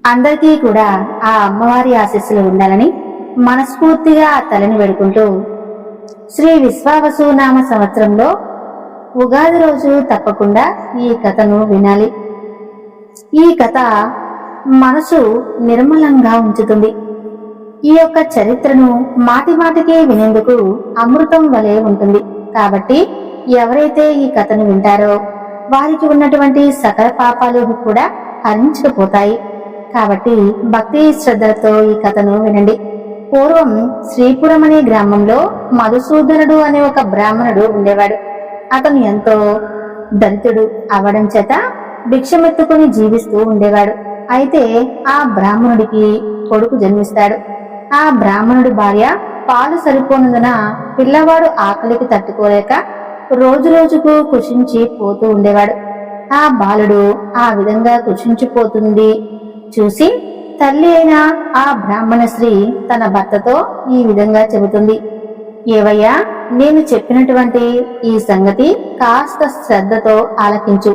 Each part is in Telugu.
అందరికీ కూడా ఆ అమ్మవారి ఆశీస్సులు ఉండాలని మనస్ఫూర్తిగా ఆ తల్లిని వేడుకుంటూ శ్రీ విశ్వావసు నామ సంవత్సరంలో ఉగాది రోజు తప్పకుండా ఈ కథను వినాలి. ఈ కథ మనసు నిర్మలంగా ఉంచుతుంది. ఈ యొక్క చరిత్రను మాటి మాటికి వినేందుకు అమృతం వలె ఉంటుంది. కాబట్టి ఎవరైతే ఈ కథను వింటారో వారికి ఉన్నటువంటి సకల పాపాలు కూడా హరించుకుపోతాయి. కాబట్టి భక్తి శ్రద్ధలతో ఈ కథను వినండి. పూర్వం శ్రీపురం అనే గ్రామంలో మధుసూదనుడు అనే ఒక బ్రాహ్మణుడు ఉండేవాడు. అతను ఎంతో దళితుడు అవడం చేత భిక్షమెత్తుకుని జీవిస్తూ ఉండేవాడు. అయితే ఆ బ్రాహ్మణుడికి కొడుకు జన్మిస్తాడు. ఆ బ్రాహ్మణుడి భార్య పాలు సరిపోనందున పిల్లవాడు ఆకలికి తట్టుకోలేక రోజు రోజుకు కృషించి పోతూ ఉండేవాడు. ఆ బాలుడు ఆ విధంగా కృషించిపోతుంది చూసి తల్లి అయిన ఆ బ్రాహ్మణ స్త్రీ తన భర్తతో ఈ విధంగా చెబుతుంది. ఏవయ్యా, నేను చెప్పినటువంటి ఈ సంగతి కాస్త శ్రద్ధతో ఆలకించు.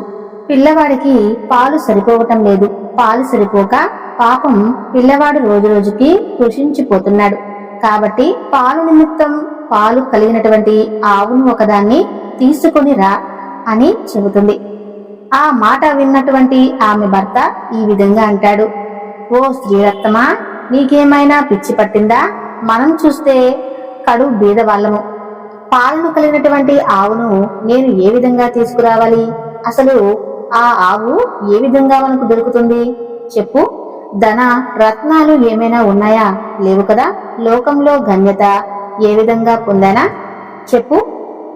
పిల్లవాడికి పాలు సరిపోవటం లేదు. పాలు సరిపోక పాపం పిల్లవాడు రోజు రోజుకి కృషించిపోతున్నాడు. కాబట్టి పాలు నిమిత్తం పాలు కలిగినటువంటి ఆవును ఒకదాన్ని తీసుకొని రా అని చెబుతుంది. ఆ మాట విన్నటువంటి ఆమె భర్త ఈ విధంగా అంటాడు. ఓ స్త్రీరత్నమా, నీకేమైనా పిచ్చి పట్టిందా? మనం చూస్తే కడు బీదవాళ్ళము. పాలను కలిగినటువంటి ఆవును నేను ఏ విధంగా తీసుకురావాలి? అసలు ఆ ఆవు ఏ విధంగా మనకు దొరుకుతుంది చెప్పు? ధన రత్నాలు ఏమైనా ఉన్నాయా? లేవు కదా. లోకంలో గణ్యత ఏ విధంగా పొందానా చెప్పు?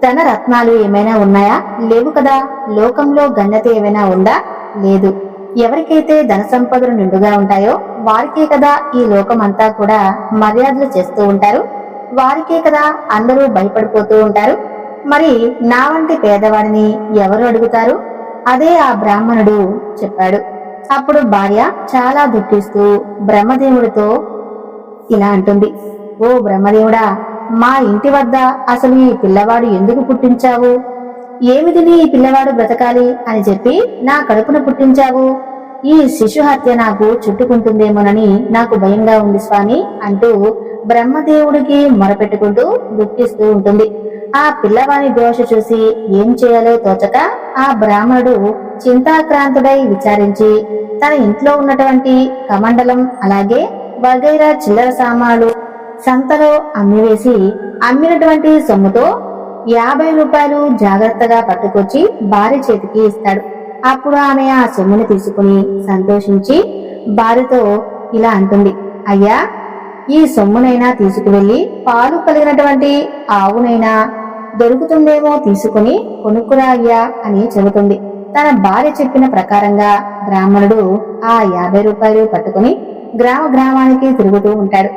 ధన రత్నాలు ఏమైనా ఉన్నాయా? లేవు కదా. లోకంలో గణ్యత ఏమైనా ఉందా? లేదు. ఎవరికైతే ధన సంపదలు నిండుగా ఉంటాయో వారికే కదా ఈ లోకం అంతా కూడా మర్యాదలు చేస్తూ ఉంటారు. వారికే కదా అందరూ భయపడిపోతూ ఉంటారు. మరి నా వంటి పేదవాడిని ఎవరు అడుగుతారు? అదే ఆ బ్రాహ్మణుడు చెప్పాడు. అప్పుడు భార్య చాలా దుఃఖిస్తూ బ్రహ్మదేవుడితో ఇలా అంటుంది. ఓ బ్రహ్మదేవుడా, మా ఇంటి వద్ద అసలు ఈ పిల్లవాడు ఎందుకు పుట్టించావు? ఏమిటిని ఈ పిల్లవాడు బ్రతకాలి అని చెప్పి నా కడుపున పుట్టించావు? ఈ శిశు హత్య నాకు చుట్టుకుంటుందేమోనని నాకు భయంగా ఉంది స్వామి అంటూ బ్రహ్మదేవుడికి మొరపెట్టుకుంటూ దుఃఖిస్తూ ఉంటుంది. ఆ పిల్లవాని దోష చూసి ఏం చేయాలో తోచక ఆ బ్రాహ్మణుడు చింతాక్రాంతుడై విచారించి తన ఇంట్లో ఉన్నటువంటి కమండలం అలాగే వగైరా చిల్లర సామాన్లు సంతలో అమ్మివేసి అమ్మినటువంటి సొమ్ముతో 50 రూపాయలు జాగ్రత్తగా పట్టుకొచ్చి భార్య చేతికి ఇస్తాడు. అప్పుడు ఆమె ఆ సొమ్ముని తీసుకుని సంతోషించి భార్యతో ఇలా అంటుంది. అయ్యా, ఈ సొమ్మునైనా తీసుకువెళ్లి పాలు కలిగినటువంటి ఆవునైనా దొరుకుతుందేమో తీసుకుని కొనుక్కురా అయ్యా అని చెబుతుంది. తన భార్య చెప్పిన ప్రకారంగా బ్రాహ్మణుడు ఆ 50 రూపాయలు పట్టుకుని గ్రామానికి తిరుగుతూ ఉంటాడు.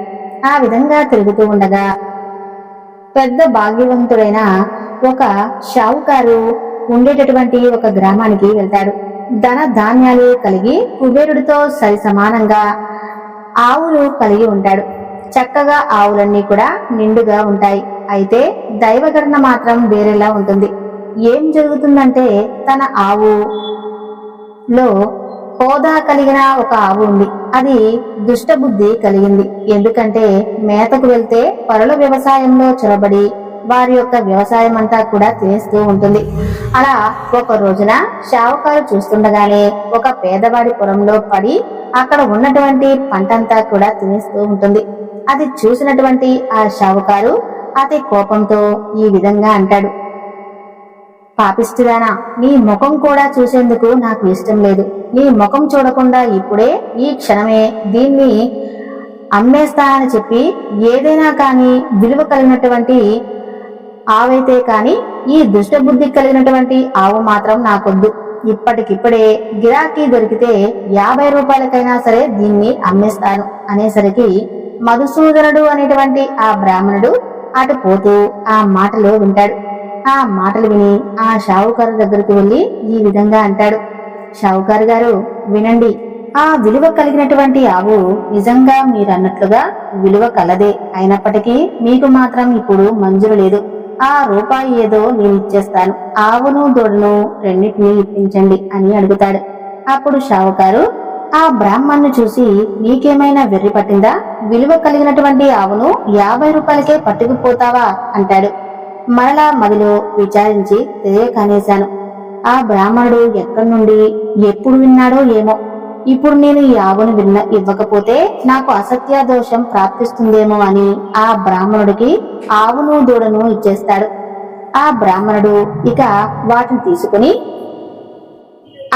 ఆ విధంగా తిరుగుతూ ఉండగా పెద్ద భాగ్యవంతుడైన ఒక షావుకారు ఉండేటటువంటి ఒక గ్రామానికి వెళ్తాడు. ధన ధాన్యాలు కలిగి కుబేరుడితో సరి సమానంగా ఆవులు కలిగి ఉంటాడు. చక్కగా ఆవులన్నీ కూడా నిండుగా ఉంటాయి. అయితే దైవగణన మాత్రం వేరేలా ఉంటుంది. ఏం జరుగుతుందంటే తన ఆవులో హోదా కలిగిన ఒక ఆవు ఉంది. అది దుష్టబుద్ధి కలిగింది. ఎందుకంటే మేతకు వెళ్తే పరుల వ్యవసాయంలో చొరబడి వారి యొక్క వ్యవసాయం అంతా కూడా తినేస్తూ ఉంటుంది. అలా ఒక రోజున షావుకారు చూస్తుండగానే ఒక పేదవాడి పొలంలో పడి అక్కడ ఉన్నటువంటి పంటంతా కూడా తినేస్తూ ఉంటుంది. అది చూసినటువంటి ఆ షావుకారు అతి కోపంతో ఈ విధంగా అంటాడు. పాపిష్టిదానా, నీ ముఖం కూడా చూసేందుకు నాకు ఇష్టం లేదు. నీ ముఖం చూడకుండా ఇప్పుడే ఈ క్షణమే దీన్ని అమ్మేస్తానని చెప్పి ఏదైనా కానీ విలువ కలిగినటువంటి ఆవైతే కాని ఈ దుష్టబుద్ధి కలిగినటువంటి ఆవు మాత్రం నాకొద్దు. ఇప్పటికిప్పుడే గిరాకీ దొరికితే 50 రూపాయలకైనా సరే దీన్ని అమ్మేస్తాను అనేసరికి మధుసూదనుడు అనేటువంటి ఆ బ్రాహ్మణుడు అటు పోతూ ఆ మాటలు వింటాడు. ఆ మాటలు విని ఆ షావుకారు దగ్గరకు వెళ్లి ఈ విధంగా అంటాడు. షావుకారు గారు, వినండి. ఆ విలువ కలిగినటువంటి ఆవు నిజంగా మీరన్నట్లుగా విలువ కలదే. అయినప్పటికీ మీకు మాత్రం ఇప్పుడు మంజూరు లేదు. ఆ రూపాయి ఏదో నేను ఇచ్చేస్తాను. ఆవును దూడను రెండింటినీ ఇప్పించండి అని అడుగుతాడు. అప్పుడు షావుకారు ఆ బ్రాహ్మణ్ణి చూసి, నీకేమైనా వెర్రి పట్టిందా? విలువ కలిగినటువంటి ఆవును 50 రూపాయలకే పట్టుకుపోతావా అంటాడు. మరలా మదిలో విచారించి తెలియకనేశాను. ఆ బ్రాహ్మణుడు ఎక్కడి నుండి ఎప్పుడు విన్నాడో ఏమో. ఇప్పుడు నేను ఈ ఆవును ఇవ్వకపోతే నాకు అసత్య దోషం ప్రాప్తిస్తుందేమో అని ఆ బ్రాహ్మణుడికి ఆవును దూడను ఇచ్చేస్తాడు. ఆ బ్రాహ్మణుడు ఇక వాటిని తీసుకుని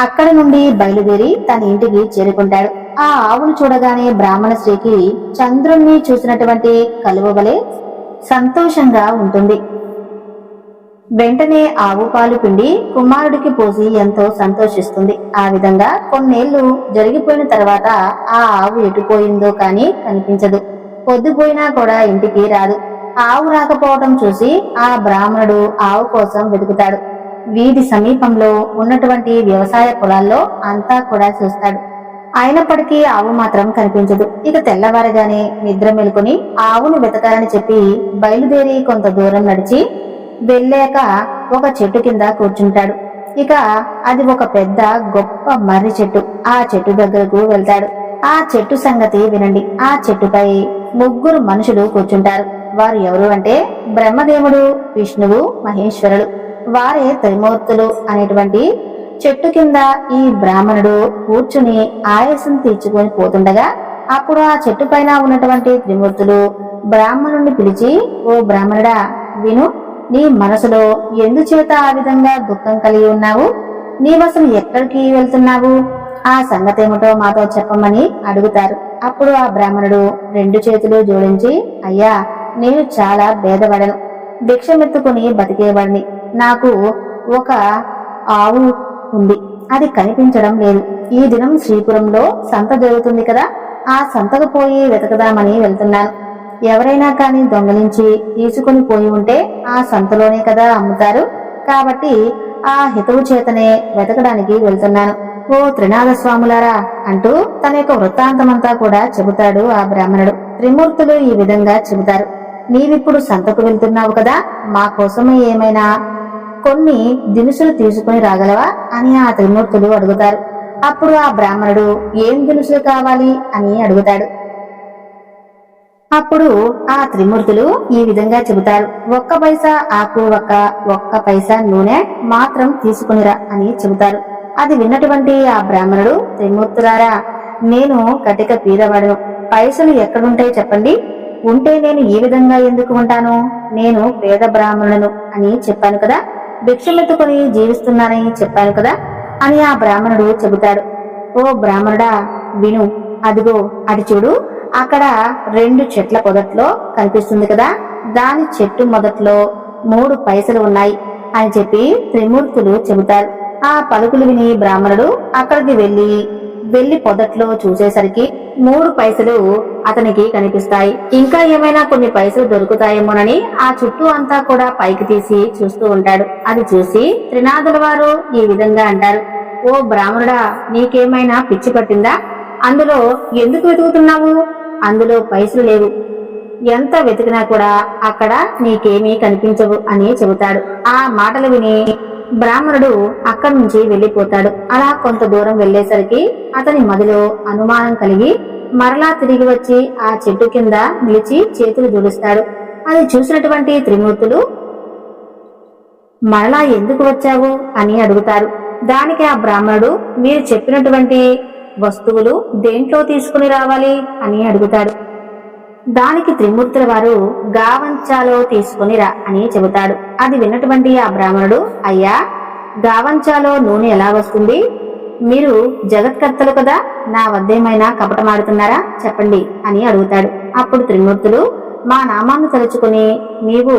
అక్కడి నుండి బయలుదేరి తన ఇంటికి చేరుకుంటాడు. ఆ ఆవును చూడగానే బ్రాహ్మణ స్త్రీకి చంద్రుణ్ణి చూసినటువంటి కలువవలే సంతోషంగా ఉంటుంది. వెంటనే ఆవు పాలు పిండి కుమారుడికి పోసి ఎంతో సంతోషిస్తుంది. ఆ విధంగా కొన్నేళ్లు జరిగిపోయిన తర్వాత ఆ ఆవు ఎటుపోయిందో కాని కనిపించదు. పొద్దుపోయినా కూడా ఇంటికి రాదు. ఆవు రాకపోవటం చూసి ఆ బ్రాహ్మణుడు ఆవు కోసం వెతుకుతాడు. వీధి సమీపంలో ఉన్నటువంటి వ్యవసాయ పొలాల్లో అంతా కూడా చూస్తాడు. అయినప్పటికీ ఆవు మాత్రం కనిపించదు. ఇక తెల్లవారగానే నిద్ర మేలుకొని ఆవును వెతకాలని చెప్పి బయలుదేరి కొంత దూరం నడిచి వెళ్ళాక ఒక చెట్టు కింద కూర్చుంటాడు. ఇక అది ఒక పెద్ద గొప్ప మర్రి చెట్టు. ఆ చెట్టు దగ్గరకు వెళ్తాడు. ఆ చెట్టు సంగతి వినండి. ఆ చెట్టుపై 3 మనుషులు కూర్చుంటారు. వారు ఎవరు అంటే బ్రహ్మదేవుడు, విష్ణువు, మహేశ్వరుడు. వారే త్రిమూర్తులు అనేటువంటి చెట్టు కింద ఈ బ్రాహ్మణుడు కూర్చుని ఆయాసం తీర్చుకొని పోతుండగా అప్పుడు ఆ చెట్టు పైన ఉన్నటువంటి త్రిమూర్తులు బ్రాహ్మణుణ్ణి పిలిచి, ఓ బ్రాహ్మణుడా విను, నీ మనసులో ఎందుచేత ఆ విధంగా దుఃఖం కలిగి ఉన్నావు? నీవసలు ఎక్కడికి వెళ్తున్నావు? ఆ సంగతేమిటో మాతో చెప్పమని అడుగుతారు. అప్పుడు ఆ బ్రాహ్మణుడు 2 చేతులు జోడించి, అయ్యా, నేను చాలా భేదపడను, భిక్షమెత్తుకుని బతికేవాడిని. నాకు ఒక ఆవు ఉంది, అది కనిపించడం లేదు. ఈ దినం శ్రీపురంలో సంత జరుగుతుంది కదా, ఆ సంతకు పోయి వెతకదామని వెళ్తున్నాను. ఎవరైనా కాని దొంగలించి తీసుకుని పోయి ఉంటే ఆ సంతలోనే కదా అమ్ముతారు. కాబట్టి ఆ హితవు చేతనే వెతకడానికి వెళ్తున్నాను. ఓ త్రినాథ స్వాములారా అంటూ తన యొక్క వృత్తాంతమంతా కూడా చెబుతాడు ఆ బ్రాహ్మణుడు. త్రిమూర్తులు ఈ విధంగా చెబుతారు, నీవిప్పుడు సంతకు వెళ్తున్నావు కదా, మా కోసమే ఏమైనా కొన్ని దినుసులు తీసుకుని రాగలవా అని ఆ త్రిమూర్తులు అడుగుతారు. అప్పుడు ఆ బ్రాహ్మణుడు ఏం దినుసులు కావాలి అని అడుగుతాడు. అప్పుడు ఆ త్రిమూర్తులు ఈ విధంగా చెబుతారు, 1 పైసా ఆకు వక్క, 1 పైసా నూనె మాత్రం తీసుకునిరా అని చెబుతారు. అది విన్నటువంటి ఆ బ్రాహ్మణుడు, త్రిమూర్తులారా, నేను కటిక పీదవాడును, పైసలు ఎక్కడుంటాయి చెప్పండి, ఉంటే నేను ఈ విధంగా ఎందుకు ఉంటాను? నేను పేద బ్రాహ్మణులను అని చెప్పాను కదా, భిక్షమెత్తుకుని జీవిస్తున్నానని చెప్పాను కదా అని ఆ బ్రాహ్మణుడు చెబుతాడు. ఓ బ్రాహ్మణుడా విను, అదిగో అటు చూడు, అక్కడ 2 చెట్ల పొదట్లో కనిపిస్తుంది కదా, దాని చెట్టు మొదట్లో 3 పైసలు ఉన్నాయి అని చెప్పి త్రిమూర్తులు చెబుతారు. ఆ పలుకులు విని బ్రాహ్మణుడు అక్కడికి వెళ్లి పొదట్లో చూసేసరికి 3 పైసలు అతనికి కనిపిస్తాయి. ఇంకా ఏమైనా కొన్ని పైసలు దొరుకుతాయేమోనని ఆ చుట్టూ అంతా కూడా పైకి తీసి చూస్తూ ఉంటాడు. అది చూసి త్రినాథుల వారు ఈ విధంగా అంటారు, ఓ బ్రాహ్మణుడా, నీకేమైనా పిచ్చి పట్టిందా? అందులో ఎందుకు వెతుకుతున్నావు? అందులో పైసలు లేవు, ఎంత వెతికినా కూడా అక్కడ నీకేమీ కనిపించవు అని చెబుతాడు. ఆ మాటలు విని బ్రాహ్మణుడు అక్కడి నుంచి వెళ్లిపోతాడు. అలా కొంత దూరం వెళ్లేసరికి అతని మదిలో అనుమానం కలిగి మరలా తిరిగి వచ్చి ఆ చెట్టు కింద నిలిచి చేతులు జోడిస్తాడు. అది చూసినటువంటి త్రిమూర్తులు, మరలా ఎందుకు వచ్చావు అని అడుగుతారు. దానికి ఆ బ్రాహ్మణుడు, మీరు చెప్పినటువంటి వస్తువులు దేంట్లో తీసుకుని రావాలి అని అడుగుతాడు. దానికి త్రిమూర్తుల వారు గావంచాలో తీసుకుని రా అని చెబుతాడు. అది విన్నటువంటి ఆ బ్రాహ్మణుడు, అయ్యా, గావంచాలో నూనె ఎలా వస్తుంది? మీరు జగత్కర్తలు కదా, నా వద్దేమైనా కపటమాడుతున్నారా చెప్పండి అని అడుగుతాడు. అప్పుడు త్రిమూర్తులు, మా నామాన్ని తలుచుకుని నీవు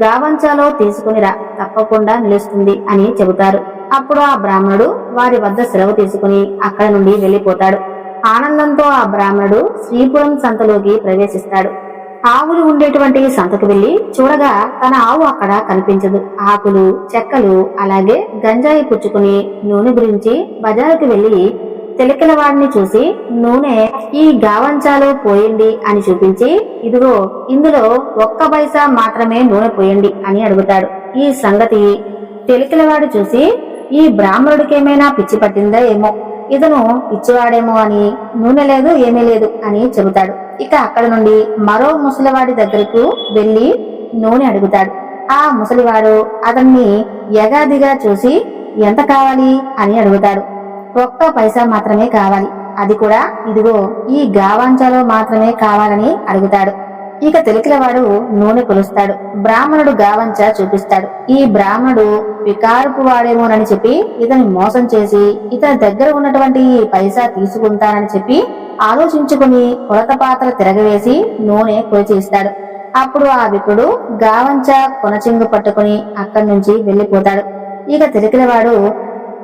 గావంచాలో తీసుకుని రా, తప్పకుండా నిలుస్తుంది అని చెబుతారు. అప్పుడు ఆ బ్రాహ్మణుడు వారి వద్ద సెలవు తీసుకుని అక్కడి నుండి వెళ్లిపోతాడు. ఆనందంతో ఆ బ్రాహ్మణుడు శ్రీపురం సంతలోకి ప్రవేశిస్తాడు. ఆవులు ఉండేటువంటి సంతకు వెళ్లి చూడగా తన ఆవు అక్కడ కనిపించదు. ఆకులు, చెక్కలు, అలాగే గంజాయి పుచ్చుకుని నూనె గురించి బజారుకి వెళ్లి తెలికల వాడిని చూసి, నూనె ఈ గావంచాలో పోయండి అని చూపించి, ఇదిగో ఇందులో 1 పైసా మాత్రమే నూనె పోయండి అని అడుగుతాడు. ఈ సంగతి తెలికలవాడు చూసి, ఈ బ్రాహ్మణుడికేమైనా పిచ్చి పట్టిందా ఏమో, ఇతను ఇచ్చేవాడేమో అని నూనె లేదు ఏమీ లేదు అని చెబుతాడు. ఇక అక్కడ నుండి మరో ముసలివాడి దగ్గరకు వెళ్లి నూనె అడుగుతాడు. ఆ ముసలివాడు అతన్ని యగాదిగా చూసి ఎంత కావాలి అని అడుగుతాడు. ఒక్క పైసా మాత్రమే కావాలి, అది కూడా ఇదిగో ఈ గావాంచాలో మాత్రమే కావాలని అడుగుతాడు. ఇక తెలికిలవాడు నూనె కొలుస్తాడు. బ్రాహ్మణుడు గావంచ చూపిస్తాడు. ఈ బ్రాహ్మణుడు వికారపు వాడేమోనని చెప్పి ఇతని మోసం చేసి ఇతని దగ్గర ఉన్నటువంటి ఈ పైసా తీసుకుంటానని చెప్పి ఆలోచించుకుని కొలత పాత్ర తిరగవేసి నూనె కొలిచేస్తాడు. అప్పుడు ఆ విప్రుడు గావంచ కొనచెంగు పట్టుకుని అక్కడి నుంచి వెళ్లిపోతాడు. ఇక తెలికిలవాడు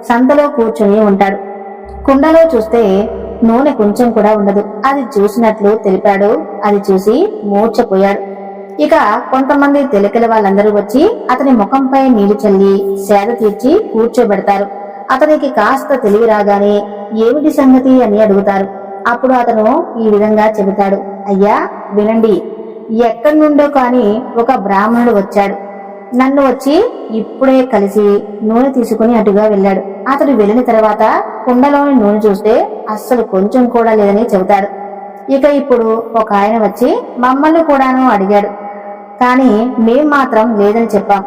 సంతలో కూర్చుని ఉంటాడు. కుండలో చూస్తే నూనె కొంచెం కూడా ఉండదు. అది చూసినట్లు తెలిపాడు. అది చూసి మూర్ఛపోయాడు. ఇక కొంతమంది తెలికల వాళ్ళందరూ వచ్చి అతని ముఖంపై నీళ్లు చల్లి సేద తీర్చి కూర్చోబెడతారు. అతనికి కాస్త తెలివి రాగానే ఏమిటి సంగతి అని అడుగుతారు. అప్పుడు అతను ఈ విధంగా చెబుతాడు. అయ్యా వినండి, ఎక్కడి నుండో కాని ఒక బ్రాహ్మణుడు వచ్చాడు. నన్ను వచ్చి ఇప్పుడే కలిసి నూనె తీసుకుని అటుగా వెళ్ళాడు. అతడు వెళ్ళిన తర్వాత కుండలోని నూనె చూస్తే అస్సలు కొంచెం కూడా లేదని చెబుతాడు. ఇక ఇప్పుడు ఒక ఆయన వచ్చి మమ్మల్ని కూడాను అడిగాడు, కానీ మేం మాత్రం లేదని చెప్పాం.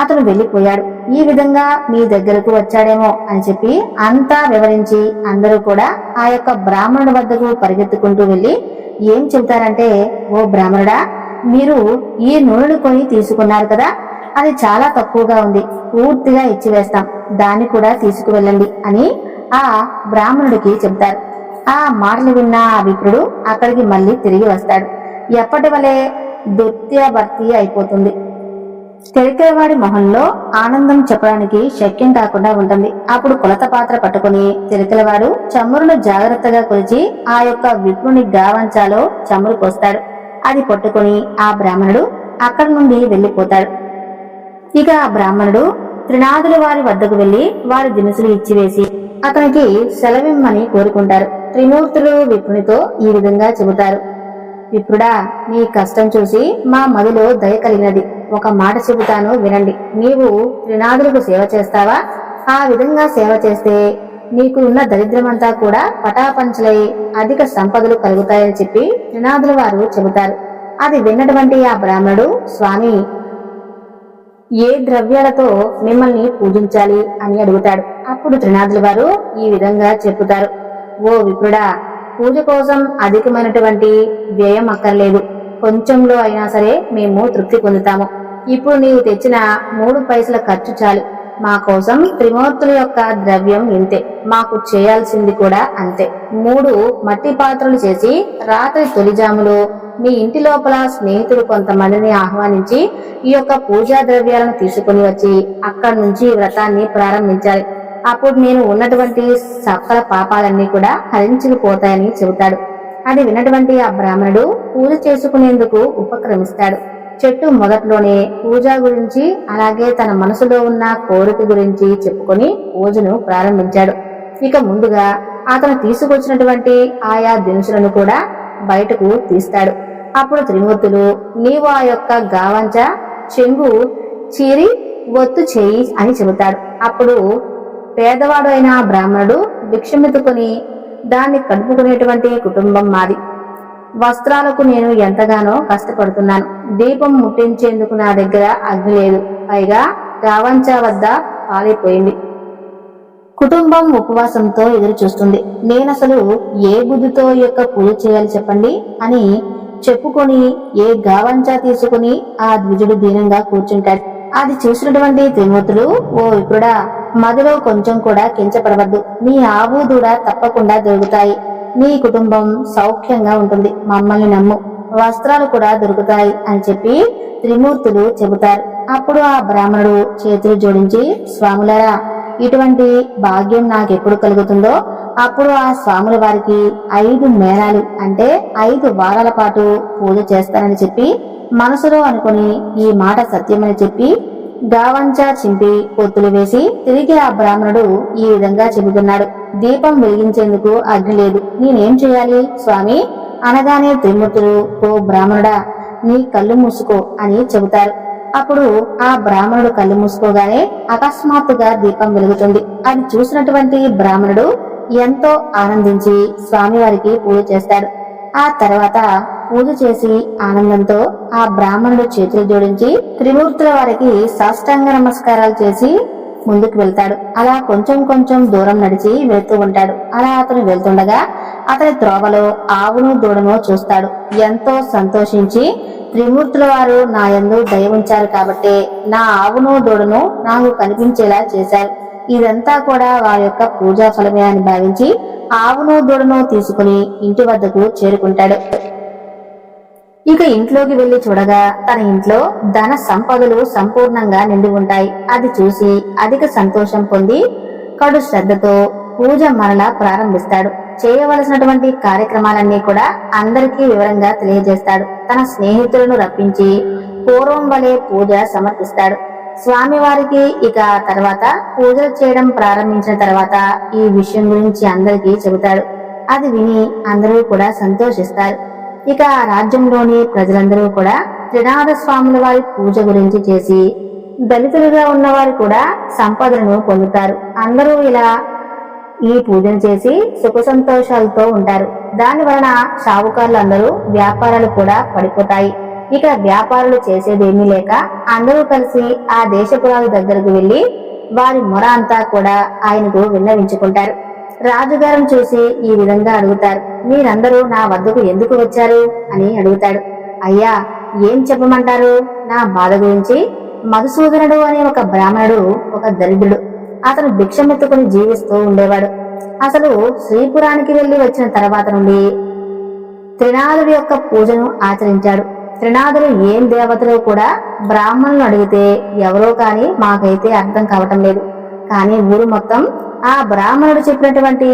అతను వెళ్లిపోయాడు. ఈ విధంగా మీ దగ్గరకు వచ్చాడేమో అని చెప్పి అంతా వివరించి అందరూ కూడా ఆ యొక్క బ్రాహ్మణుడి వద్దకు పరిగెత్తుకుంటూ వెళ్లి ఏం చెబుతారంటే, ఓ బ్రాహ్మణుడా, మీరు ఈ నూనెను కొని తీసుకున్నారు కదా, అది చాలా తక్కువగా ఉంది, పూర్తిగా ఇచ్చివేస్తాం, దాన్ని కూడా తీసుకువెళ్ళండి అని ఆ బ్రాహ్మణుడికి చెబుతారు. ఆ మాటలు విన్న ఆ విప్రుడు అక్కడికి మళ్ళీ తిరిగి వస్తాడు. ఎప్పటి వలె భర్తీ అయిపోతుంది. తెలికేవాడి మొహంలో ఆనందం చెప్పడానికి శక్యం కాకుండా ఉంటుంది. అప్పుడు కొలత పాత్ర పట్టుకుని తెలికలవాడు చమురును జాగ్రత్తగా కొలిచి ఆ యొక్క విప్రుని గావంచాలో చమురు పోస్తాడు. అది పట్టుకుని ఆ బ్రాహ్మణుడు అక్కడి నుండి వెళ్లిపోతాడు. ఇక ఆ బ్రాహ్మణుడు త్రినాథుల వారి వద్దకు వెళ్లి వారి దినుసులు ఇచ్చివేసి అతనికి సెలవిమ్మని కోరుకుంటారు. త్రిమూర్తులు విప్రునితో ఈ విధంగా చెబుతారు. విప్రుడా, నీ కష్టం చూసి మా మదిలో దయ కలిగినది. ఒక మాట చెబుతాను వినండి. నీవు త్రినాథులకు సేవ చేస్తావా? ఆ విధంగా సేవ చేస్తే నీకు ఉన్న దరిద్రమంతా కూడా పటాపంచలై అధిక సంపదలు కలుగుతాయని చెప్పి త్రినాథుల వారు చెబుతారు. అది విన్నటువంటి ఆ బ్రాహ్మణుడు, స్వామి, ఏ ద్రవ్యాలతో మిమ్మల్ని పూజించాలి అని అడుగుతాడు. అప్పుడు త్రినాథుల వారు ఈ విధంగా చెప్పుతారు. ఓ విప్రుడా, పూజ కోసం అధికమైనటువంటి వ్యయం అక్కర్లేదు. కొంచెంలో అయినా సరే మేము తృప్తి పొందుతాము. ఇప్పుడు నీవు తెచ్చిన 3 పైసల ఖర్చు చాలు. మా కోసం త్రిమూర్తుల యొక్క ద్రవ్యం ఇంతే. మాకు చేయాల్సింది కూడా అంతే. 3 మట్టి పాత్రలు చేసి రాత్రి తొలిజాములో మీ ఇంటి లోపల స్నేహితులు కొంతమందిని ఆహ్వానించి ఈ యొక్క పూజా ద్రవ్యాలను తీసుకుని వచ్చి అక్కడి నుంచి వ్రతాన్ని ప్రారంభించాలి. అప్పుడు నేను ఉన్నటువంటి సకల పాపాలన్నీ కూడా హరించుకుపోతాయని చెబుతాడు. అది విన్నటువంటి ఆ బ్రాహ్మణుడు పూజ చేసుకునేందుకు ఉపక్రమిస్తాడు. చెట్టు మొదట్లోనే పూజ గురించి అలాగే తన మనసులో ఉన్న కోరిక గురించి చెప్పుకొని పూజను ప్రారంభించాడు. ఇక ముందుగా అతను తీసుకొచ్చినటువంటి ఆయా దినుసులను కూడా బయటకు తీస్తాడు. అప్పుడు త్రిమూర్తులు, నీవు ఆ యొక్క గావంచ చెంగు చీరి ఒత్తు చేయి అని చెబుతాడు. అప్పుడు పేదవాడు అయిన బ్రాహ్మణుడు భిక్షమెత్తుకుని దాన్ని కడుపుకునేటువంటి కుటుంబం మాది. వస్త్రాలకు నేను ఎంతగానో కష్టపడుతున్నాను. దీపం ముట్టించేందుకు నా దగ్గర అగ్ని లేదు. పైగా గావంచా వద్ద పాలైపోయింది. కుటుంబం ఉపవాసంతో ఎదురు చూస్తుంది. నేనసలు ఏ బుద్ధితో యొక్క పూజ చేయాలి చెప్పండి అని చెప్పుకొని ఏ గావంచా తీసుకుని ఆ ద్విజుడు దీనంగా కూర్చుంటాడు. అది చూసినటువంటి త్రిమూర్తులు, ఓ విప్రుడా, మదిలో కొంచెం కూడా కించపడవద్దు. నీ ఆవు దూడ తప్పకుండా దొరుకుతాయి. నీ కుటుంబం సౌఖ్యంగా ఉంటుంది. మమ్మల్ని నమ్ము, వస్త్రాలు కూడా దొరుకుతాయి అని చెప్పి త్రిమూర్తులు చెబుతారు. అప్పుడు ఆ బ్రాహ్మణుడు చేతులు జోడించి, స్వాములారా, ఇటువంటి భాగ్యం నాకెప్పుడు కలుగుతుందో అప్పుడు ఆ స్వాముల వారికి 5 మేళాలు అంటే 5 వారాల పాటు పూజ చేస్తానని చెప్పి మనసులో అనుకుని ఈ మాట సత్యమని చెప్పి గావంచా చింపి పొత్తులు వేసి తిరిగి ఆ బ్రాహ్మణుడు ఈ విధంగా చెబుతున్నాడు. దీపం వెలిగించేందుకు అగ్ని లేదు. నేనేం చేయాలి స్వామి అనగానే త్రిమూర్తులు, ఓ బ్రాహ్మణుడా, నీ కళ్ళు మూసుకో అని చెబుతారు. అప్పుడు ఆ బ్రాహ్మణుడు కళ్ళు మూసుకోగానే అకస్మాత్తుగా దీపం వెలుగుతుంది. అది చూసినటువంటి బ్రాహ్మణుడు ఎంతో ఆనందించి స్వామివారికి పూజ చేస్తాడు. ఆ తర్వాత పూజ చేసి ఆనందంతో ఆ బ్రాహ్మణుడు చేతులు జోడించి త్రిమూర్తుల వారికి సాష్టాంగ నమస్కారాలు చేసి ముందుకు వెళ్తాడు. అలా కొంచెం కొంచెం దూరం నడిచి వెళ్తూ ఉంటాడు. అలా అతను వెళ్తుండగా అతని త్రోవలో ఆవును దూడను చూస్తాడు. ఎంతో సంతోషించి త్రిమూర్తుల వారు నా యందు దయ ఉంచారు కాబట్టి నా ఆవును దూడను నాకు కనిపించేలా చేశారు. ఇదంతా కూడా వారి యొక్క పూజా ఫలమే అని భావించి ఆవును దూడను తీసుకుని ఇంటి వద్దకు చేరుకుంటాడు. ఇక ఇంట్లోకి వెళ్లి చూడగా తన ఇంట్లో ధన సంపదలు సంపూర్ణంగా నిండి ఉంటాయి. అది చూసి అధిక సంతోషం పొంది కడు శ్రద్ధతో పూజ మరలా ప్రారంభిస్తాడు. చేయవలసినటువంటి కార్యక్రమాలన్నీ కూడా అందరికీ వివరంగా తెలియజేస్తాడు. తన స్నేహితులను రప్పించి పూర్వం వలె పూజ సమర్పిస్తాడు. స్వామివారికి ఇక తర్వాత పూజలు చేయడం ప్రారంభించిన తర్వాత ఈ విషయం గురించి అందరికీ చెబుతాడు. అది విని అందరూ కూడా సంతోషిస్తారు. ఇక ఆ రాజ్యంలోని ప్రజలందరూ కూడా త్రినాథ స్వాముల వారి పూజ గురించి చేసి దళితులుగా ఉన్నవారు కూడా సంపదలను పొందుతారు. అందరూ ఇలా ఈ పూజను చేసి సుఖ సంతోషాలతో ఉంటారు. దాని వలన షావుకారులందరూ వ్యాపారాలు కూడా పడిపోతాయి. ఇక వ్యాపారులు చేసేదేమీ లేక అందరూ కలిసి ఆ దేశపురాల దగ్గరకు వెళ్లి వారి మొర అంతా కూడా ఆయనకు విన్నవించుకుంటారు. రాజుగారిని చూసి ఈ విధంగా అడుగుతారు. మీరందరూ నా వద్దకు ఎందుకు వచ్చారు అని అడుగుతాడు. అయ్యా, ఏం చెప్పమంటారు? నా బాధ గురించి. మధుసూదనుడు అనే ఒక బ్రాహ్మణుడు ఒక దరిద్రుడు. అతను భిక్షమెత్తుకుని జీవిస్తూ ఉండేవాడు. అసలు శ్రీపురానికి వెళ్లి వచ్చిన తర్వాత నుండి త్రినాథుడి యొక్క పూజను ఆచరించాడు. త్రినాథులు ఏం దేవతలు కూడా బ్రాహ్మణులు అడిగితే ఎవరో కాని మాకైతే అర్థం కావటం లేదు. కానీ ఊరు మొత్తం ఆ బ్రాహ్మణుడు చెప్పినటువంటి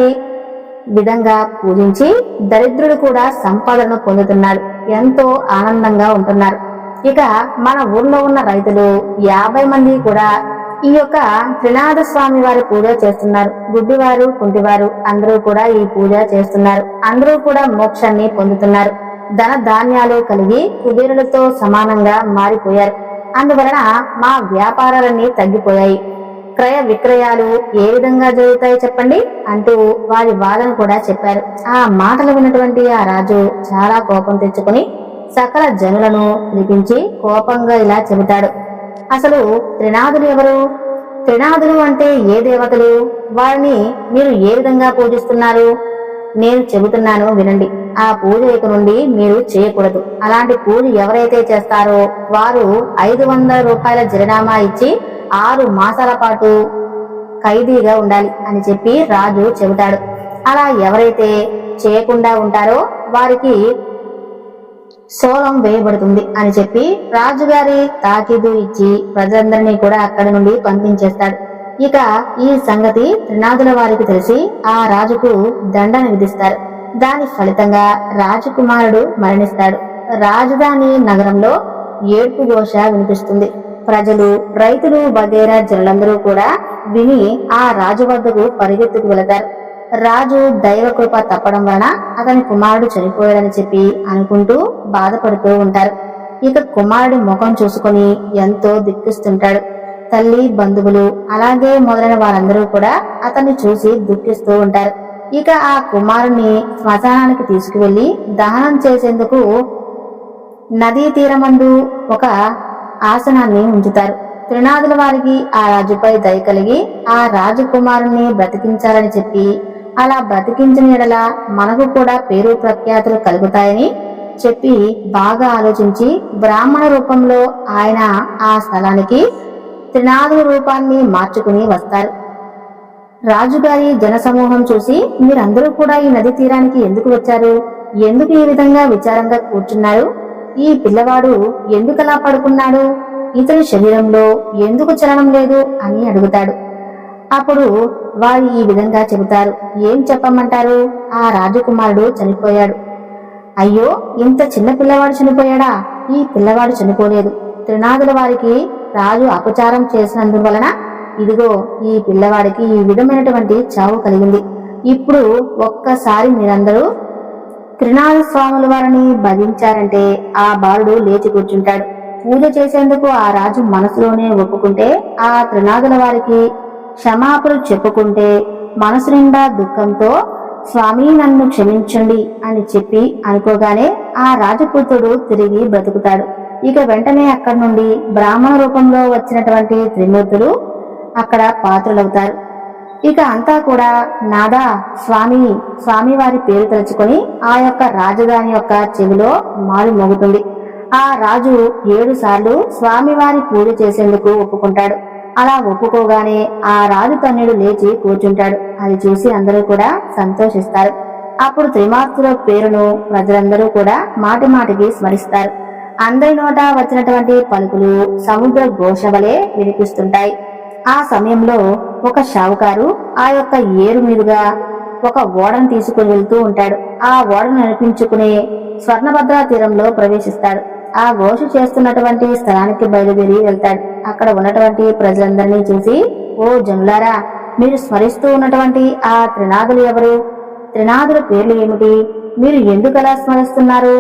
విధంగా పూజించి దరిద్రుడు కూడా సంపాదనను పొందుతున్నాడు. ఎంతో ఆనందంగా ఉంటున్నారు. ఇక మన ఊర్లో ఉన్న రైతులు 50 మంది కూడా ఈ యొక్క త్రినాథ స్వామి వారి పూజ చేస్తున్నారు. గుడ్డివారు, కుంటివారు అందరూ కూడా ఈ పూజ చేస్తున్నారు. అందరూ కూడా మోక్షాన్ని పొందుతున్నారు. ధన ధాన్యాలు కలిగి కుబేరులతో సమానంగా మారిపోయారు. అందువలన మా వ్యాపారాలన్నీ తగ్గిపోయాయి. క్రయ విక్రయాలు ఏ విధంగా జరుగుతాయి చెప్పండి అంటూ వారి వాదన కూడా చెప్పారు. ఆ మాటలు విన్నటువంటి ఆ రాజు చాలా కోపం తెచ్చుకుని సకల జనులను పిలిపించి కోపంగా ఇలా చెబుతాడు. అసలు త్రినాథులు ఎవరు? త్రినాథులు అంటే ఏ దేవతలు? వారిని మీరు ఏ విధంగా పూజిస్తున్నారు? నేను చెబుతున్నాను వినండి. ఆ పూజ ఇక నుండి మీరు చేయకూడదు. అలాంటి పూజ ఎవరైతే చేస్తారో వారు 500 రూపాయల జరినామా ఇచ్చి 6 మాసాల పాటు ఖైదీగా ఉండాలి అని చెప్పి రాజు చెబుతాడు. అలా ఎవరైతే చేయకుండా ఉంటారో వారికి సోలం వేయబడుతుంది అని చెప్పి రాజుగారి తాకీదు ఇచ్చి ప్రజలందరినీ కూడా అక్కడి నుండి పంపించేస్తాడు. ఇక ఈ సంగతి త్రినాథుల వారికి తెలిసి ఆ రాజుకు దండన విధిస్తారు. దాని ఫలితంగా రాజకుమారుడు మరణిస్తాడు. రాజధాని నగరంలో ఏడ్పు ఘోష వినిపిస్తుంది. ప్రజలు, రైతులు వగైరా జనులందరూ కూడా విని ఆ రాజు వద్దకు పరిగెత్తుకు వెళతారు. రాజు దైవ కృప తప్పడం వలన అతని కుమారుడు చనిపోయాడని చెప్పి అనుకుంటూ బాధపడుతూ ఉంటారు. ఇక కుమారుడి ముఖం చూసుకొని ఎంతో దుఃఖిస్తుంటాడు. తల్లి, బంధువులు అలాగే మొదలైన వారందరూ కూడా అతన్ని చూసి దుఃఖిస్తూ ఉంటారు. ఇక ఆ కుమారుణ్ణి శ్మశానానికి తీసుకువెళ్లి దహనం చేసేందుకు నదీ తీరమందు ఒక ఆసనాన్ని ఉంచుతారు. త్రినాథుల వారికి ఆ రాజుపై దయ కలిగి ఆ రాజకుమారుణ్ణి బ్రతికించాలని చెప్పి అలా బ్రతికించిన ఎడల మనకు కూడా పేరు ప్రఖ్యాతులు కలుగుతాయని చెప్పి బాగా ఆలోచించి బ్రాహ్మణ రూపంలో ఆయన ఆ స్థలానికి త్రినాథుల రూపాన్ని మార్చుకుని వస్తారు. రాజుగారి జనసమూహం చూసి మీరందరూ కూడా ఈ నది తీరానికి ఎందుకు వచ్చారు? ఎందుకు ఈ విధంగా విచారంగా కూర్చున్నారు? ఈ పిల్లవాడు ఎందుకలా పడుకున్నాడు? ఇతని శరీరంలో ఎందుకు చలనం లేదు అని అడుగుతాడు. అప్పుడు వారు ఈ విధంగా చెబుతారు. ఏం చెప్పమంటారు? ఆ రాజకుమారుడు చనిపోయాడు. అయ్యో, ఇంత చిన్న పిల్లవాడు చనిపోయాడా? ఈ పిల్లవాడు చనిపోలేదు. త్రినాథుల వారికి రాజు అపచారం చేసినందువలన ఇదిగో ఈ పిల్లవాడికి ఈ విధమైనటువంటి చావు కలిగింది. ఇప్పుడు ఒక్కసారి మీరందరూ త్రినాథ స్వాముల వారిని భజించారంటే ఆ బాలుడు లేచి కూర్చుంటాడు. పూజ చేసేందుకు ఆ రాజు మనసులోనే ఒప్పుకుంటే, ఆ త్రినాథుల వారికి క్షమాపణలు చెప్పుకుంటే మనసు నిండా దుఃఖంతో స్వామి నన్ను క్షమించండి అని చెప్పి అనుకోగానే ఆ రాజపుత్రుడు తిరిగి బ్రతుకుతాడు. ఇక వెంటనే అక్కడి నుండి బ్రాహ్మణ రూపంలో వచ్చినటువంటి త్రిమూర్తులు అక్కడ పాత్రులవుతారు. ఇక అంతా కూడా నాదా స్వామి వారి పేరు తలుచుకొని ఆ యొక్క రాజధాని యొక్క చెవిలో మారు మోగుతుంది. ఆ రాజు 7 సార్లు స్వామివారి పూజ చేసేందుకు ఒప్పుకుంటాడు. అలా ఒప్పుకోగానే ఆ రాజు తన్నుడు లేచి కూర్చుంటాడు. అది చూసి అందరూ కూడా సంతోషిస్తారు. అప్పుడు త్రిమూర్తుల పేరును ప్రజలందరూ కూడా మాటి మాటికి స్మరిస్తారు. అందరి నోట వచ్చినటువంటి పలుకులు సముద్ర ఘోష వలె వినిపిస్తుంటాయి. ఆ సమయంలో ఒక షావుకారు ఆ యొక్క ఏరు మీదుగా ఒక ఓడను తీసుకుని వెళ్తూ ఉంటాడు. ఆ ఓడను నడిపించుకునే స్వర్ణభద్రా తీరంలో ప్రవేశిస్తాడు. ఆ ఘోష చేస్తున్నటువంటి స్థలానికి బయలుదేరి వెళ్తాడు. అక్కడ ఉన్నటువంటి ప్రజలందరినీ చూసి, ఓ జనులారా, మీరు స్మరిస్తూ ఉన్నటువంటి ఆ త్రినాదులు ఎవరు? త్రినాదుల పేర్లు ఏమిటి? మీరు ఎందుకలా స్మరిస్తున్నారు?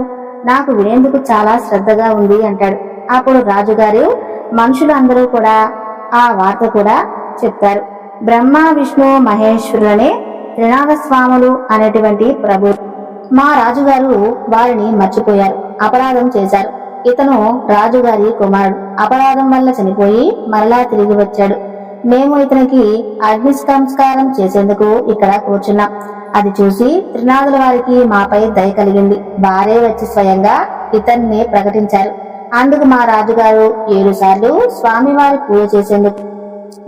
నాకు వినేందుకు చాలా శ్రద్ధగా ఉంది అంటాడు. అప్పుడు రాజుగారు మనుషులు అందరూ కూడా ఆ వార్త కూడా చెప్తారు. బ్రహ్మ విష్ణు మహేశ్వరులనే త్రినాద స్వాములు అనేటువంటి ప్రభు మా రాజుగారు వారిని మర్చిపోయారు, అపరాధం చేశారు. ఇతను రాజుగారి కుమారుడు, అపరాధం వల్ల చనిపోయి మరలా తిరిగి వచ్చాడు. మేము ఇతనికి అగ్ని సంస్కారం చేసేందుకు ఇక్కడ కూర్చున్నాం. అది చూసి త్రినాదుల వారికి మాపై దయ కలిగింది. వారే వచ్చి స్వయంగా ఇతన్ని ప్రకటించారు. అందుకు మా రాజుగారు 7 సార్లు స్వామివారి పూజ చేసేందుకు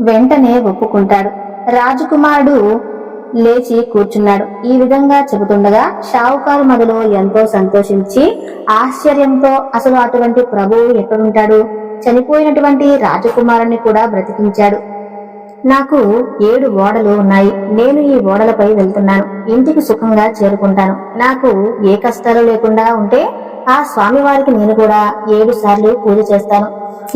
వెంటనే ఒప్పుకుంటాడు. రాజకుమారుడు లేచి కూర్చున్నాడు. ఈ విధంగా చెబుతుండగా షావుకారు మొదలు ఎంతో సంతోషించి ఆశ్చర్యంతో, అసలు అటువంటి ప్రభువు ఎక్కడుంటాడు? చనిపోయినటువంటి రాజకుమారుని కూడా బ్రతికించాడు. నాకు 7 ఓడలు ఉన్నాయి. నేను ఈ ఓడలపై వెళ్తున్నాను. ఇంటికి సుఖంగా చేరుకుంటాను. నాకు ఏ కష్టాలు లేకుండా ఉంటే ఆ స్వామివారికి నేను కూడా 7 సార్లు పూజ చేస్తాను.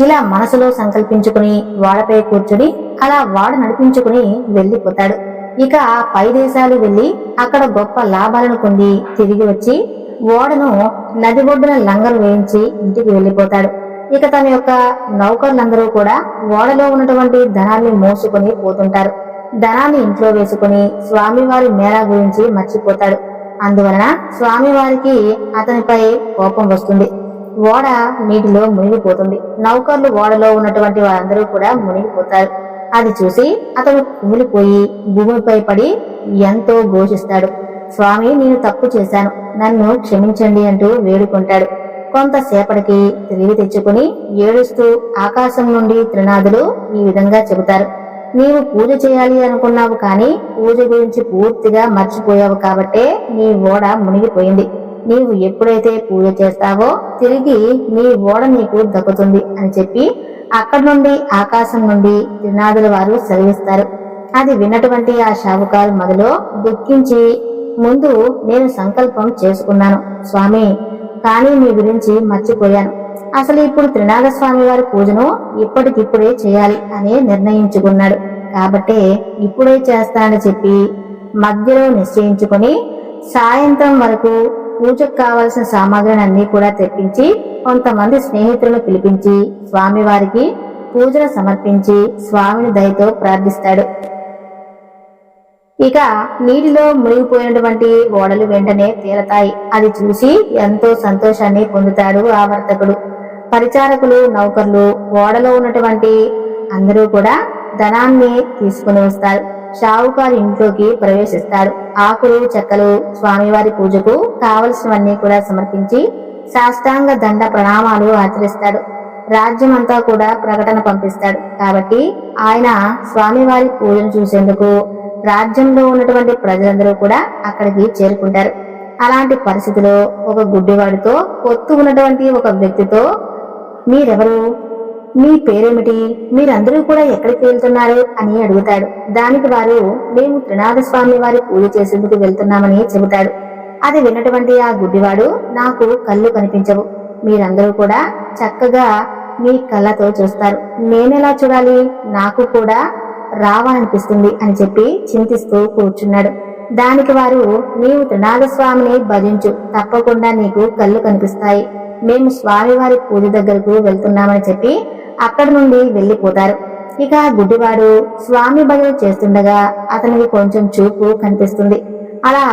ఇలా మనసులో సంకల్పించుకుని ఓడపై కూర్చుని అలా ఓడ నడిపించుకుని వెళ్లిపోతాడు. ఇక పై దేశాలు వెళ్లి అక్కడ గొప్ప లాభాలను పొంది తిరిగి వచ్చి ఓడను నది ఒడ్డున లంగరు వేయించి ఇంటికి వెళ్లిపోతాడు. ఇక తన యొక్క నౌకర్లందరూ కూడా ఓడలో ఉన్నటువంటి ధనాన్ని మోసుకొని పోతుంటారు. ధనాన్ని ఇంట్లో వేసుకుని స్వామివారి మేళా గురించి మర్చిపోతాడు. అందువలన స్వామివారికి అతనిపై కోపం వస్తుంది. ఓడ నీటిలో మునిగిపోతుంది. నౌకర్లు ఓడలో ఉన్నటువంటి వారందరూ కూడా మునిగిపోతారు. అది చూసి అతడు కూలిపోయి భూమిపై పడి ఎంతో ఘోషిస్తాడు. స్వామి, నేను తప్పు చేశాను, నన్ను క్షమించండి అంటూ వేడుకుంటాడు. కొంతసేపటికి తెలివి తెచ్చుకుని ఏడుస్తూ ఆకాశం నుండి త్రినాదులు ఈ విధంగా చెబుతారు. నీవు పూజ చేయాలి అనుకున్నావు, కానీ పూజ గురించి పూర్తిగా మర్చిపోయావు కాబట్టే నీ ఓడ మునిగిపోయింది. నీవు ఎప్పుడైతే పూజ చేస్తావో తిరిగి నీ ఓడ నీకు దక్కుతుంది అని చెప్పి అక్కడి నుండి ఆకాశం నుండి త్రినాదుల వారు సెలవిస్తారు. అది విన్నటువంటి ఆ షావుకారు మొదలు దుఃఖించి, ముందు నేను సంకల్పం చేసుకున్నాను స్వామి, కానీ మీ గురించి మర్చిపోయాను. అసలు ఇప్పుడు త్రినాద స్వామి వారి పూజను ఇప్పటికిప్పుడే చేయాలి అని నిర్ణయించుకున్నాడు. కాబట్టే ఇప్పుడే చేస్తానని చెప్పి మధ్యలో నిశ్చయించుకుని సాయంత్రం వరకు పూజకు కావలసిన సామాగ్రిని అన్ని కూడా తెప్పించి కొంతమంది స్నేహితులను పిలిపించి స్వామివారికి పూజను సమర్పించి స్వామిని దయతో ప్రార్థిస్తాడు. ఇక నీటిలో మునిగిపోయినటువంటి ఓడలు వెంటనే తేలతాయి. అది చూసి ఎంతో సంతోషాన్ని పొందుతాడు ఆ వర్తకుడు. పరిచారకులు, నౌకర్లు, ఓడలో ఉన్నటువంటి అందరూ కూడా ధనాన్ని తీసుకుని వస్తారు. షావుకారు ఇంట్లోకి ప్రవేశిస్తాడు. ఆకులు, చెక్కలు స్వామివారి పూజకు కావలసినవన్నీ కూడా సమర్పించి సాష్టాంగ దండ ప్రణామాలు ఆచరిస్తాడు. రాజ్యం అంతా కూడా ప్రకటన పంపిస్తాడు. కాబట్టి ఆయన స్వామివారి పూజను చూసేందుకు రాజ్యంలో ఉన్నటువంటి ప్రజలందరూ కూడా అక్కడికి చేరుకుంటారు. అలాంటి పరిస్థితిలో ఒక గుడ్డివాడితో పొత్తు ఉన్నటువంటి ఒక వ్యక్తితో, మీరెవరు? మీ పేరేమిటి? మీరందరూ కూడా ఎక్కడికి వెళ్తున్నారు అని అడుగుతాడు. దానికి వారు, మేము త్రినాద స్వామి వారి పూజ చేసేందుకు వెళ్తున్నామని చెబుతాడు. అది విన్నటువంటి ఆ గుడ్డివాడు, నాకు కళ్ళు కనిపించవు, మీరందరూ కూడా చక్కగా మీ కళ్ళతో చూస్తారు, నేనెలా చూడాలి? నాకు కూడా రావాలనిపిస్తుంది అని చెప్పి చింతిస్తూ కూర్చున్నాడు. దానికి వారు, నీవు త్రినాద స్వామిని భజించు, తప్పకుండా నీకు కళ్ళు కనిపిస్తాయి, మేము స్వామివారి పూజ దగ్గరకు వెళ్తున్నామని చెప్పి అక్కడి నుండి వెళ్లిపోతారు. ఇక గుడ్డివాడు స్వామి భజన చేస్తుండగా అతనికి కొంచెం చూపు కనిపిస్తుంది. అలా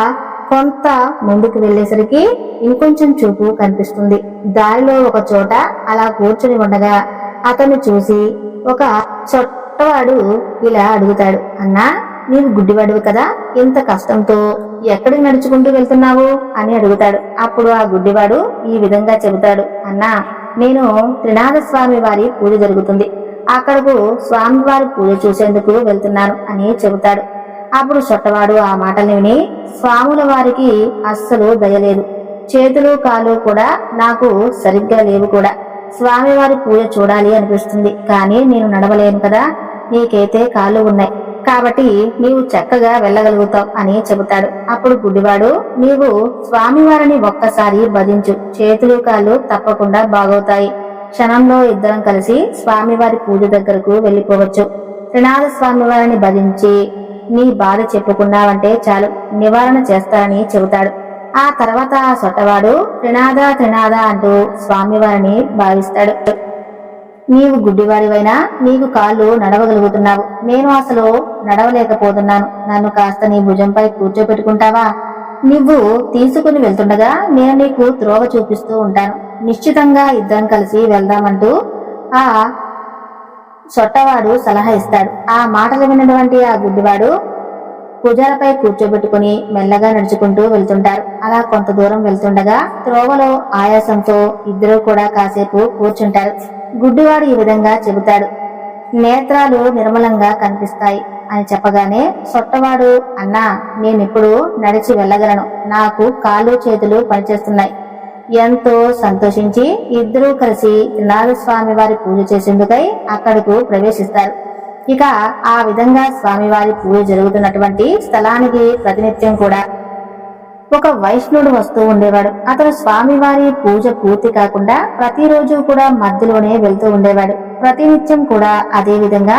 కొంత ముందుకు వెళ్లేసరికి ఇంకొంచెం చూపు కనిపిస్తుంది. దారిలో ఒక చోట అలా కూర్చుని ఉండగా అతన్ని చూసి ఒక చొట్టవాడు ఇలా అడుగుతాడు, అన్నా నీవు గుడ్డివాడువు కదా, ఇంత కష్టంతో ఎక్కడికి నడుచుకుంటూ వెళ్తున్నావు అని అడుగుతాడు. అప్పుడు ఆ గుడ్డివాడు ఈ విధంగా చెబుతాడు, అన్నా నేను త్రినాథ స్వామి వారి పూజ జరుగుతుంది, అక్కడకు స్వామివారి పూజ చూసేందుకు వెళ్తున్నాను అని చెబుతాడు. అప్పుడు చొట్టవాడు ఆ మాటలు విని స్వాముల వారికి అస్సలు దయలేదు. చేతులు కాళ్ళు కూడా నాకు సరిగ్గా లేవు కూడా. స్వామివారి పూజ చూడాలి అనిపిస్తుంది, కానీ నేను నడవలేను కదా, నీకైతే కాళ్ళు ఉన్నాయి కాబట్టి నీవు చక్కగా వెళ్ళగలుగుతావు అని చెబుతాడు. అప్పుడు గుడ్డివాడు, నీవు స్వామివారిని ఒక్కసారి భజించు, చేతులు కాళ్ళు తప్పకుండా బాగవుతాయి. క్షణంలో ఇద్దరం కలిసి స్వామివారి పూజ దగ్గరకు వెళ్లిపోవచ్చు. త్రినాథ స్వామివారిని భజించి నీ బాధ చెప్పుకున్నావంటే చాలు, నివారణ చేస్తారని చెబుతాడు. ఆ తర్వాత ఆ సొట్టవాడు త్రినాథ త్రినాథ అంటూ స్వామివారిని భావిస్తాడు. నీవు గుడ్డివాడివైనా నీకు కాళ్ళు నడవగలుగుతున్నావు, నేను అసలు నడవలేకపోతున్నాను, నన్ను కాస్త నీ భుజంపై కూర్చోపెట్టుకుంటావా? నువ్వు తీసుకుని వెళ్తుండగా నేను నీకు త్రోవ చూపిస్తూ ఉంటాను, నిశ్చితంగా ఇద్దరం కలిసి వెళ్దామంటూ ఆ సొట్టవాడు సలహా ఇస్తాడు. ఆ మాటలు విన్నటువంటి ఆ గుడ్డివాడు భుజాలపై కూర్చోబెట్టుకుని మెల్లగా నడుచుకుంటూ వెళ్తుంటారు. అలా కొంత దూరం వెళ్తుండగా త్రోవలో ఆయాసంతో ఇద్దరు కూడా కాసేపు కూర్చుంటారు. గుడ్డివాడు ఈ విధంగా చెబుతాడు, నేత్రాలు నిర్మలంగా కనిపిస్తాయి అని చెప్పగానే సొట్టవాడు, అన్నా నేనిప్పుడు నడిచి వెళ్ళగలను, నాకు కాళ్ళు చేతులు పనిచేస్తున్నాయి. ఎంతో సంతోషించి ఇద్దరూ కలిసి త్రినాథస్వామి వారి పూజ చేసేందుకై అక్కడకు ప్రవేశిస్తారు. ఇక ఆ విధంగా స్వామివారి పూజ జరుగుతున్నటువంటి స్థలానికి ప్రతినిత్యం కూడా ఒక వైష్ణవుడు వస్తూ ఉండేవాడు. అతను స్వామివారి పూజ పూర్తి కాకుండా ప్రతిరోజు కూడా మధ్యలోనే వెళ్తూ ఉండేవాడు. ప్రతినిత్యం కూడా అదే విధంగా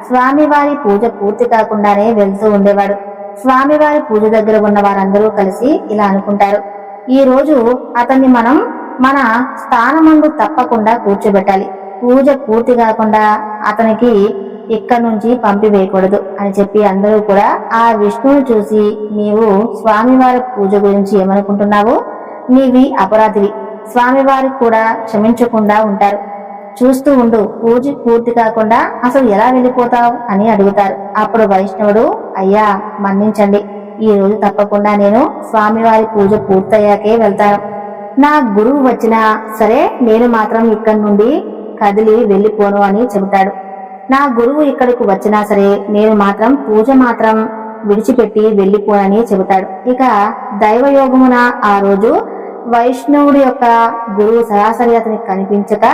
స్వామివారి పూజ పూర్తి కాకుండానే వెళ్తూ ఉండేవాడు. స్వామివారి పూజ దగ్గర ఉన్న వారందరూ కలిసి ఇలా అనుకుంటారు, ఈ రోజు అతన్ని మనం మన స్థానమందు తప్పకుండా కూర్చోబెట్టాలి, పూజ పూర్తి కాకుండా అతనికి ఇక్కడి నుంచి పంపివేయకూడదు అని చెప్పి అందరూ కూడా ఆ విష్ణువుని చూసి, నీవు స్వామివారి పూజ గురించి ఏమనుకుంటున్నావు, నీవి అపరాధివి, స్వామివారికి కూడా క్షమించకుండా ఉంటారు, చూస్తూ ఉండు, పూజ పూర్తి కాకుండా అసలు ఎలా వెళ్ళిపోతావు అని అడుగుతారు. అప్పుడు వైష్ణవుడు, అయ్యా మన్నించండి, ఈ రోజు తప్పకుండా నేను స్వామివారి పూజ పూర్తయ్యాకే వెళ్తాను, నా గురువు వచ్చినా సరే నేను మాత్రం ఇక్కడి నుండి కదిలి వెళ్ళిపోను అని చెబుతాడు. నా గురువు ఇక్కడకు వచ్చినా సరే నేను మాత్రం పూజ మాత్రం విడిచిపెట్టి వెళ్ళిపోనని చెబుతాడు. ఇక దైవయోగమున ఆ రోజు వైష్ణవుడి యొక్క గురువు సరాసరి అతనికి కనిపించక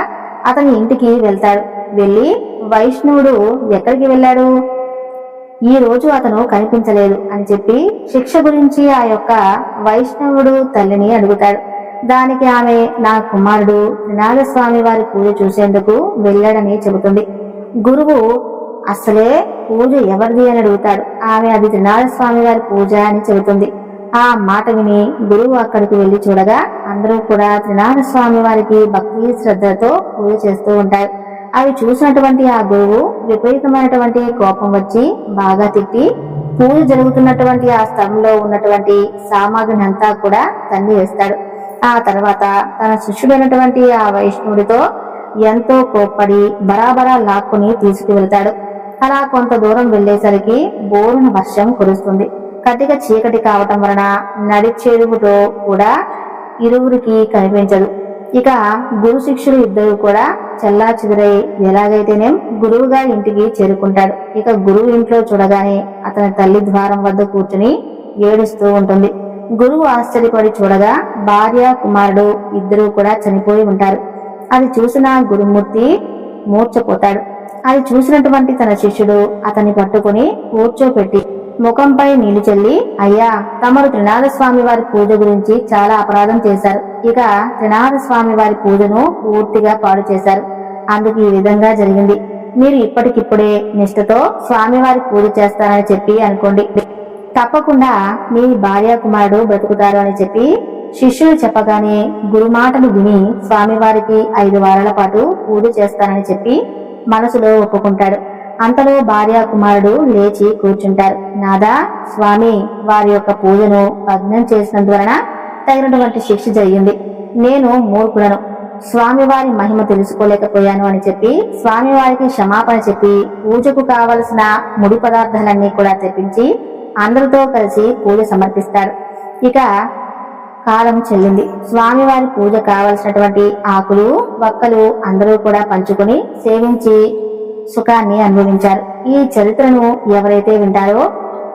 అతని ఇంటికి వెళ్తాడు. వెళ్ళి వైష్ణవుడు ఎక్కడికి వెళ్ళాడు, ఈ రోజు అతను కనిపించలేదు అని చెప్పి శిక్ష గురించి ఆ యొక్క వైష్ణవుడు తల్లిని అడుగుతాడు. దానికి ఆమె, నా కుమారుడు త్రినాథస్వామి వారి పూజ చూసేందుకు వెళ్ళాడని చెబుతుంది. గురువు అసలే పూజ ఎవరిది అని అడుగుతాడు. ఆమె, అది త్రినాథస్వామి వారి పూజ అని చెబుతుంది. ఆ మాట విని గురువు అక్కడికి వెళ్లి చూడగా అందరూ కూడా త్రినాథస్వామి వారికి భక్తి శ్రద్ధతో పూజ చేస్తూ ఉంటారు. అవి చూసినటువంటి ఆ గురువు విపరీతమైనటువంటి కోపం వచ్చి బాగా తిట్టి పూజ జరుగుతున్నటువంటి ఆ స్థలంలో ఉన్నటువంటి సామాగ్రిని అంతా కూడా తన్ని వేస్తాడు. ఆ తర్వాత తన శిష్యుడైనటువంటి ఆ వైష్ణవుడితో ఎంతో కోప్పడి బరాబరా లాక్కుని తీసుకువెళ్తాడు. అలా కొంత దూరం వెళ్లేసరికి బోరున వర్షం కురుస్తుంది. కటిక చీకటి కావటం వలన నడిచేరువుతో కూడా ఇరువురికి కనిపించదు. ఇక గురు శిష్యులు ఇద్దరు కూడా చల్లా చెదురై ఎలాగైతేనే గురువు గారి ఇంటికి చేరుకుంటాడు. ఇక గురువు ఇంట్లో చూడగానే అతని తల్లి ద్వారం వద్ద కూర్చుని ఏడుస్తూ ఉంటుంది. గురువు ఆశ్చర్యపడి చూడగా భార్య కుమారుడు ఇద్దరూ కూడా చనిపోయి ఉంటారు. అది చూసిన గురుమూర్తి మూర్ఛపోతాడు. అది చూసినటువంటి తన శిష్యుడు అతన్ని పట్టుకుని కూర్చోపెట్టి ముఖంపై నీళ్లు చల్లి, అయ్యా తమరు త్రినాథస్వామి వారి పూజ గురించి చాలా అపరాధం చేశారు, ఇక త్రినాథస్వామి వారి పూజను పూర్తిగా పాడు చేశారు, అందుకు ఈ విధంగా జరిగింది, మీరు ఇప్పటికిప్పుడే నిష్ఠతో స్వామివారి పూజ చేస్తారని చెప్పి అనుకోండి, తప్పకుండా మీ భార్య కుమారుడు బ్రతుకుతారు అని చెప్పి శిష్యుడు చెప్పగానే గురుమాటలు విని స్వామివారికి 5 వారాల పాటు పూజ చేస్తానని చెప్పి మనసులో ఒప్పుకుంటాడు. అంతలో భార్య కుమారుడు లేచి కూర్చుంటారు. నాదా, స్వామి వారి యొక్క పూజను భగ్నం చేసినందువలన తగినటువంటి శిక్ష జరిగింది. నేను మూర్ఖుడను, స్వామివారి మహిమ తెలుసుకోలేకపోయాను అని చెప్పి స్వామివారికి క్షమాపణ చెప్పి పూజకు కావలసిన ముడి పదార్థాలన్నీ కూడా తెప్పించి అందరితో కలిసి పూజ సమర్పిస్తారు. ఇక కాలం చెల్లింది. స్వామివారి పూజ కావలసినటువంటి ఆకులు వక్కలు అందరూ కూడా పంచుకొని సేవించి సుఖాన్ని అనుభవించారు. ఈ చరిత్రను ఎవరైతే వింటారో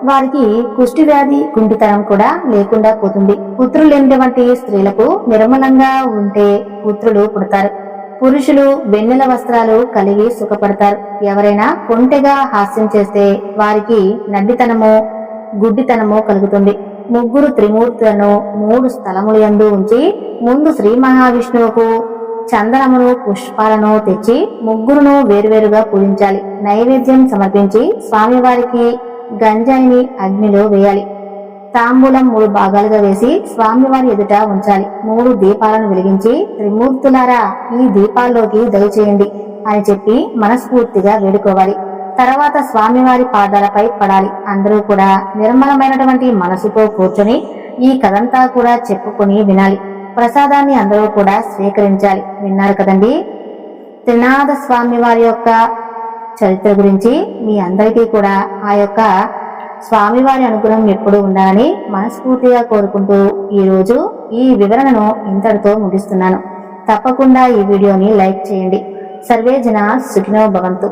వారికి కుష్టి వ్యాధి కుంటితనం కూడా లేకుండా పోతుంది. పుత్రులు లేనటువంటి స్త్రీలకు నిర్మలంగా ఉంటే పుత్రులు పుడతారు. పురుషులు వెన్నెల వస్త్రాలు కలిగి సుఖపడతారు. ఎవరైనా కొంటెగా హాస్యం చేస్తే వారికి నడ్డితనము గుడ్డితనము కలుగుతుంది. ముగ్గురు త్రిమూర్తులను 3 స్థలముల యందు ఉంచి ముందు శ్రీ మహావిష్ణువుకు చందనమును పుష్పాలను తెచ్చి ముగ్గురును వేరువేరుగా పూజించాలి. నైవేద్యం సమర్పించి స్వామివారికి గంజాయిని అగ్నిలో వేయాలి. తాంబూలం 3 భాగాలుగా వేసి స్వామివారి ఎదుట ఉంచాలి. 3 దీపాలను వెలిగించి త్రిమూర్తులారా ఈ దీపాల్లోకి దయచేయండి అని చెప్పి మనస్ఫూర్తిగా వేడుకోవాలి. తర్వాత స్వామివారి పాదాలపై పడాలి. అందరూ కూడా నిర్మలమైనటువంటి మనసుతో కూర్చొని ఈ కథంతా కూడా చెప్పుకొని వినాలి. ప్రసాదాన్ని అందరూ కూడా స్వీకరించాలి. విన్నారు కదండి త్రినాథ స్వామి వారి యొక్క చరిత్ర గురించి. మీ అందరికీ కూడా ఆ యొక్క స్వామివారి అనుగ్రహం ఎప్పుడూ ఉండాలని మనస్ఫూర్తిగా కోరుకుంటూ ఈరోజు ఈ వివరణను ఇంతటితో ముగిస్తున్నాను. తప్పకుండా ఈ వీడియోని లైక్ చేయండి. సర్వే జన సుఖినో భవంతు.